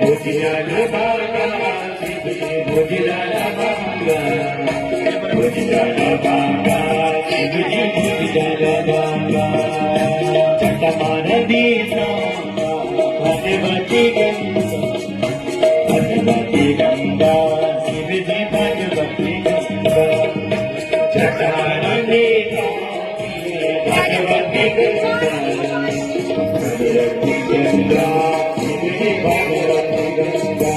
भुजियाला बाबा भुजियाला बाबा भुजियाला बाबा शिवजी भुजियाला बाबा चटमान दीना भगवती गंगा शिवजी भगवती गंगा चटमान दीना भगवती गंगा भगवती गंगा शिवजी भगवती गंगा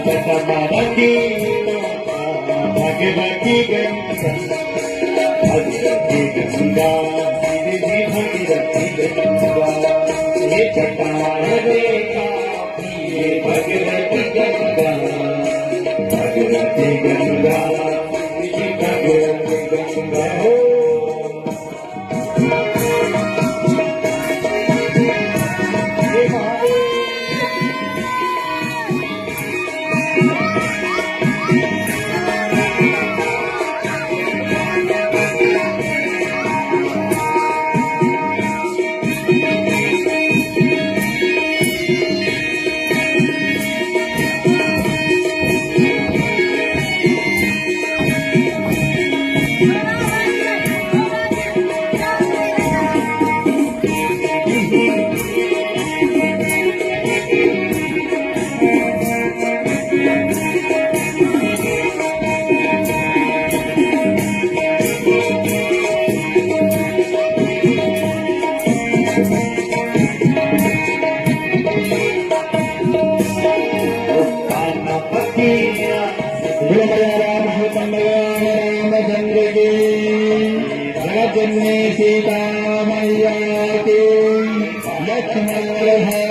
चटमान दीना भगवती गंगा भगवती गंगा शिवजी भगवती गंगा ये चट्टान रेखा ये भगवती गंगा भगवती गंगा शिवजी भगवती गंगा हो जगन्ने सीता मैया की लक्ष्मण है